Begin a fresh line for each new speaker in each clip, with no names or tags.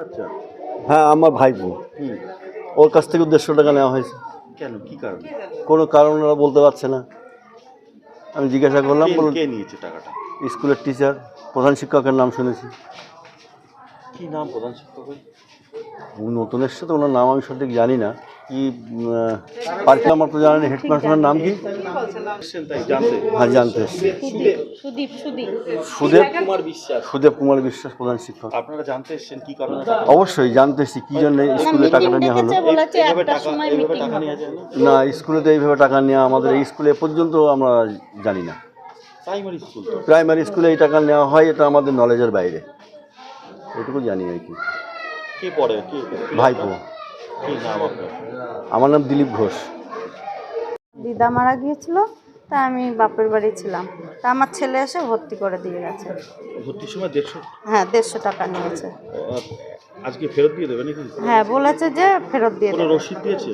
আচ্ছা।
হ্যাঁ, আমার ভাইপো।
হুম।
ওর কাছ থেকে 150 টাকা নেওয়া হয়েছে।
কেন, কি কারণে?
কোনো কারণ ওরা বলতে পারছে না। আমি জিজ্ঞাসা করলাম,
কে
বলুন
কে নিয়েছে টাকাটা?
স্কুলের টিচার, প্রধান শিক্ষকের নাম শুনেছি।
কি নাম প্রধান শিক্ষকের?
নতুন এসছে তো, ওনার নাম আমি সঠিক জানি না। কি পার্টি আমার তো জানেন, হেডমাস্টারের নাম কি?
এসছেন তাই জানতে?
হ্যাঁ, জানতে এসছি। সুদেব
কুমার বিশ্বাস।
সুদেব কুমার বিশ্বাস, প্রধান শিক্ষক।
আপনারা জানতে এসছেন কি কারণে?
অবশ্যই জানতে এসছি কি জন্য স্কুলে টাকাটা নেওয়া হলো।
এইভাবে টাকা নেওয়া যায় না?
না, স্কুলে তো এইভাবে টাকা নেওয়া আমাদের এই স্কুলে পর্যন্ত আমরা জানি না।
প্রাইমারি স্কুল তো।
প্রাইমারি স্কুলে এই টাকা নেওয়া হয়, এটা আমাদের নলেজের বাইরে, এটুকু জানি আর কি।
কে পড়ে? কে?
ভাইপো।
কি নাম আপনার?
আমার নাম দিলীপ ঘোষ।
দিদা মারা গিয়েছিল, তা আমি বাপের বাড়ি ছিলাম, তা আমার ছেলে এসে ভর্তি করে দিয়ে গেছে।
ভর্তির সময় 150?
হ্যাঁ, 150 টাকা নিয়েছে।
আজকে ফেরত দিয়ে দেবে নাকি?
হ্যাঁ, বলেছে যে ফেরত দিয়ে
কোনো
দেবে।
রসিদ দিয়েছে?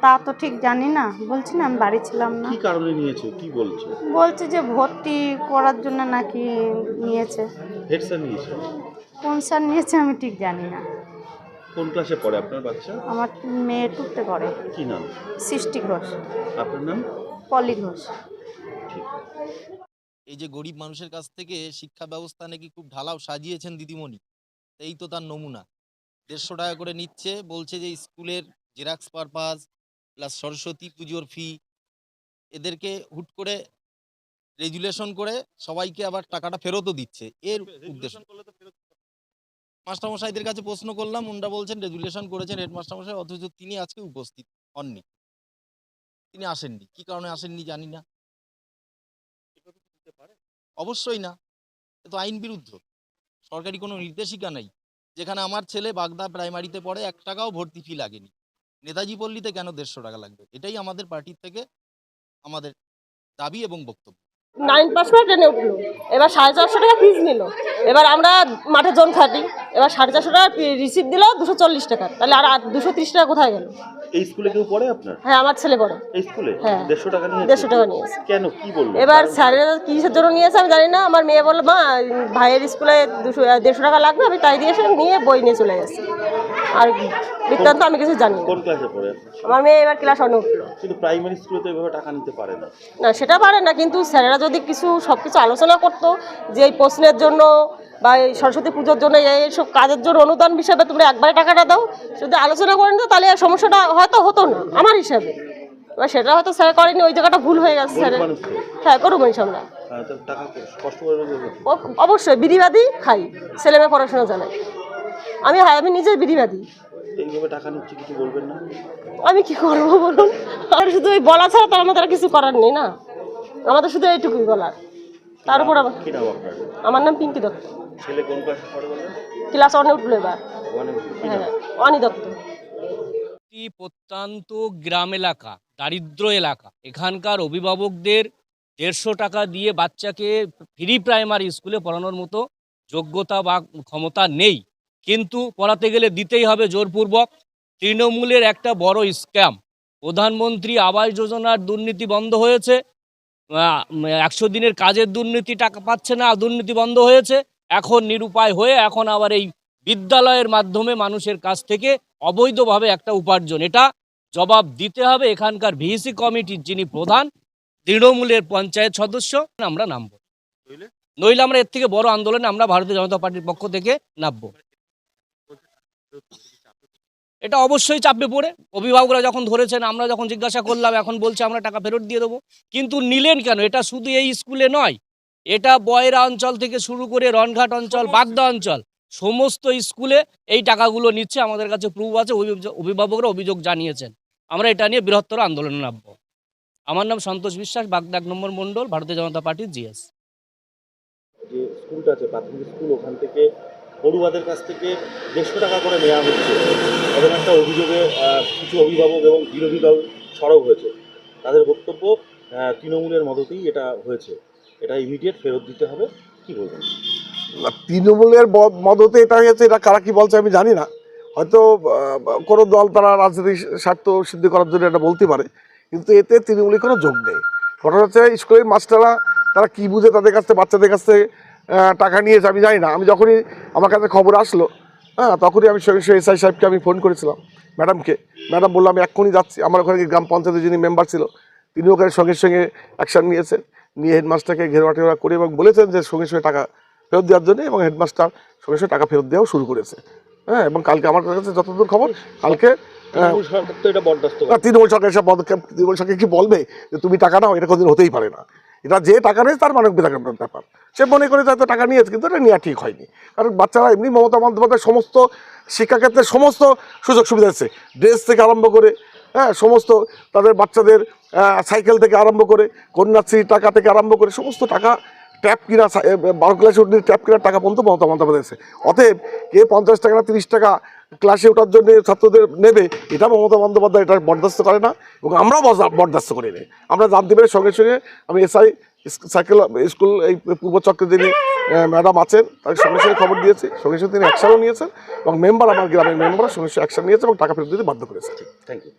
তা তো ঠিক জানি না, বলছি না আমি বাড়ি ছিলাম না।
কি কারণে নিয়েছে, কি বলছে?
বলছে যে ভর্তি করার জন্য নাকি নিয়েছে।
হেড স্যার নিয়েছে?
কোন স্যার নিয়েছে আমি ঠিক জানি না।
কোন ক্লাসে পড়ে আপনার বাচ্চা?
আমার মেয়ে টুকতে করে।
কি নাম?
সৃষ্টি ঘোষ।
আপনার নাম?
পলি ঘোষ।
ঠিক।
এই যে গরিব মানুষের কাছ থেকে শিক্ষা ব্যবস্থা নাকি খুব ঢালাও সাজিয়েছেন দিদিমণি, এই তো তার নমুনা। 150 টাকা করে নিচ্ছে, বলছে যে স্কুলের জেরক্স পারপাস প্লাস সরস্বতী পুজোর ফি, এদেরকে হুট করে রেজুলেশন করে সবাইকে আবার টাকাটা ফেরতও দিচ্ছে। এর উদ্দেশ্য মাস্টারমশাইদের কাছে প্রশ্ন করলাম, ওনারা বলছেন রেজুলেশন করেছেন হেডমাস্টারমশাই, অথচ তিনি আজকে উপস্থিত হননি, তিনি আসেননি। কি কারণে আসেননি জানি না। অবশ্যই না, এ তো আইন বিরুদ্ধ। সরকারি কোনো নির্দেশিকা নেই। যেখানে আমার ছেলে বাগদা প্রাইমারিতে পড়ে 1 টাকাও ভর্তি ফি লাগেনি, নেতাজি পল্লীতে কেন 150 টাকা লাগবে? এটাই আমাদের পার্টির থেকে আমাদের দাবি এবং বক্তব্য।
9 পাস করে ট্রেনে উঠলো, এবার 450 টাকা ফিস নিল। এবার আমরা মাঠে জন খাটি, এবার 450 টাকা রিসিভ দিল 240 টাকা, তাহলে আর 230 টাকা কোথায় গেল?
এই স্কুলে কেউ পড়ে আপনার?
হ্যাঁ, আমার ছেলে পড়ে
এই স্কুলে?
হ্যাঁ।
150 টাকা নিয়েছে?
150 টাকা নিয়েছে।
কেন, কি বললো?
এবার স্যারেরা কিসের জন্য নিয়েছে আমি জানি না। আমার মেয়ে বললো, মা ভাইয়ের স্কুলে 150 টাকা লাগবে, আমি তাই দিয়ে এসে নিয়ে বই নিয়ে চলে গেছি। আর বৃত্তান্ত আমি কিছু জানি না।
কোন ক্লাসে পড়ে আপনার?
আমার মেয়ে এবার ক্লাস 1 উঠলো।
কিন্তু প্রাইমারি স্কুলে তো এভাবে টাকা নিতে পারে না।
না, সেটা পারে না, কিন্তু স্যারেরা যদি সব কিছু আলোচনা করতো যে এই প্রশ্নের জন্য বা এই সরস্বতী পুজোর জন্য এইসব কাজের জন্য অনুদান হিসাবে তোমরা একবারে টাকাটা দাও, যদি আলোচনা করেন তো তাহলে এই সমস্যাটা হয়তো হতো না আমার হিসাবে। এবার সেটা হয়তো স্যার করেনি, ওই জায়গাটা ভুল হয়ে গেছে স্যারের। হ্যাঁ, করুন মানুষ আমরা।
তো টাকা কষ্ট করে
অবশ্যই বিধিবাদী খাই, ছেলে মেয়ে পড়াশোনা জানাই। আমি নিজেই বিধিবাদী।
এইভাবে টাকা নিচ্ছে, কিছু বলবেন না?
আমি কি করবো বলুন? আর শুধু ওই বলা ছাড়া তো আমাদের আর কিছু করার নেই না, আমাদের শুধু এইটুকুই বলার। তার উপর
কি নাম আপনার?
আমার নাম পিঙ্কি দত্ত।
ছেলে কোন ক্লাসে পড়ে বলেন?
ক্লাস 1 উঠলো এবার। হ্যাঁ, অনি দত্ত।
প্রত্যন্ত গ্রাম এলাকা, দারিদ্র এলাকা, এখানকার অভিভাবকদের 150 টাকা দিয়ে বাচ্চাকে ফ্রি প্রাইমারি স্কুলে পড়ানোর মতো যোগ্যতা বা ক্ষমতা নেই, কিন্তু পড়াতে গেলে দিতেই হবে জোরপূর্বক। তৃণমূলের একটা বড় স্ক্যাম। প্রধানমন্ত্রী আবাস যোজনার দুর্নীতি বন্ধ হয়েছে, 100 দিনের কাজের দুর্নীতি, টাকা পাচ্ছে না, দুর্নীতি বন্ধ হয়েছে। এখন নিরুপায় হয়ে এখন আবার এই বিদ্যালয়ের মাধ্যমে মানুষের কাছ থেকে অবৈধভাবে একটা উপার্জন, এটা জবাব দিতে হবে এখানকার ভিসি কমিটির যিনি প্রধান, তৃণমূলের পঞ্চায়েত সদস্য। আমরা নামব, নইলে আমরা এর থেকে বড় আন্দোলনে আমরা ভারতীয় জনতা পার্টির পক্ষ থেকে নামব। এটা অবশ্যই চাপবে পড়ে। অভিভাবকরা যখন ধরেছেন, আমরা যখন জিজ্ঞাসা করলাম, এখন বলছে আমরা টাকা ফেরত দিয়ে দেবো। কিন্তু নিলেন কেন? এটা শুধু এই স্কুলে নয়, এটা বয়রা অঞ্চল থেকে শুরু করে রনঘাট অঞ্চল, বাগদা অঞ্চল, সমস্ত স্কুলে এই টাকাগুলো নিচ্ছে। আমাদের কাছে প্রুফ আছে, অভিভাবকরা অভিযোগ জানিয়েছেন। আমরা এটা নিয়ে বৃহত্তর আন্দোলনে নামব। আমার নাম সন্তোষ বিশ্বাস, বাগদা 1 নম্বর মণ্ডল, ভারতীয় জনতা পার্টির জিএস।
যে স্কুলটা আছে প্রাথমিক স্কুল, ওখান থেকে পড়ুয়াদের কাছ থেকে 150 টাকা করে নেওয়া হচ্ছে, এরকম একটা অভিযোগে কিছু অভিভাবক এবং বিরোধী দল সরব হয়েছে। তাদের বক্তব্য তৃণমূলের মদতেই এটা হয়েছে, এটা ইমিডিয়েট ফেরত দিতে হবে। কি বলবেন?
তৃণমূলের মদতে এটা হয়েছে, এটা কারা কি বলছে আমি জানি না। হয়তো কোনো দল তারা রাজনৈতিক স্বার্থ সিদ্ধি করার জন্য এটা বলতে পারে, কিন্তু এতে তৃণমূলের কোনো যোগ নেই। ঘটনা হচ্ছে স্কুলের মাস্টাররা তারা কী বুঝে তাদের কাছ থেকে বাচ্চাদের কাছ থেকে টাকা নিয়েছে আমি জানি না। আমি যখনই আমার কাছে খবর আসলো হ্যাঁ, তখনই আমি সঙ্গে সঙ্গে এসআই সাহেবকে আমি ফোন করেছিলাম, ম্যাডামকে। ম্যাডাম বললো আমি এক্ষুনি যাচ্ছি। আমার ওখানে গ্রাম পঞ্চায়েতের যিনি মেম্বার ছিল তিনি ওখানে সঙ্গে সঙ্গে অ্যাকশন নিয়েছেন, নিয়ে হেডমাস্টারকে ঘেরোয়া টেরোয়া করে এবং বলেছেন যে সঙ্গে সঙ্গে টাকা ফেরত দেওয়ার জন্য, এবং হেডমাস্টার সঙ্গে সঙ্গে টাকা ফেরত দেওয়াও শুরু করেছে। হ্যাঁ, এবং কালকে আমার কাছে যতদূর খবর, কালকে
তৃণমূল সরকার তো এটা বরদাস্ত করে।
তৃণমূল সরকার এসব পদক্ষেপ, তৃণমূল সরকার কি বলবে যে তুমি টাকা নাও? এটা কোনোদিন হতেই পারে না। এটা যে টাকা নেয় তার মানবিকতার ব্যাপার। সে মনে করে হয়তো টাকা নিয়েছে, কিন্তু এটা নেওয়া ঠিক হয়নি। কারণ বাচ্চারা এমনি মমতা বন্দ্যোপাধ্যায় সমস্ত শিক্ষাক্ষেত্রে সমস্ত সুযোগ সুবিধা দিচ্ছে, ড্রেস থেকে আরম্ভ করে, হ্যাঁ, সমস্ত তাদের বাচ্চাদের সাইকেল থেকে আরম্ভ করে, কন্যাশ্রী টাকা থেকে আরম্ভ করে সমস্ত টাকা, ট্যাপ কিনা 12 ক্লাসে উঠলে ট্যাপ কেনার টাকা পর্যন্ত মমতা বন্দ্যোপাধ্যায় দিচ্ছে। অতএব কে 50 টাকা না 30 টাকা ক্লাসে ওঠার জন্য ছাত্রদের নেবে, এটা মমতা বন্দ্যোপাধ্যায় এটা বরদাস্ত করে না, এবং আমরাও বরদাস্ত করি না। আমরা জানতে পেরে সঙ্গে সঙ্গে আমি এসআই সাইকেল স্কুল এই পূর্ব চক্রে যিনি ম্যাডাম আছেন তাকে সঙ্গে সঙ্গে খবর দিয়েছি, সঙ্গে সঙ্গে তিনি অ্যাকশনও নিয়েছেন, এবং মেম্বার, আমার গ্রামের মেম্বার সঙ্গে সঙ্গে অ্যাকশন নিয়েছে এবং টাকা ফেরত দিতে বাধ্য করেছে।
Thank you.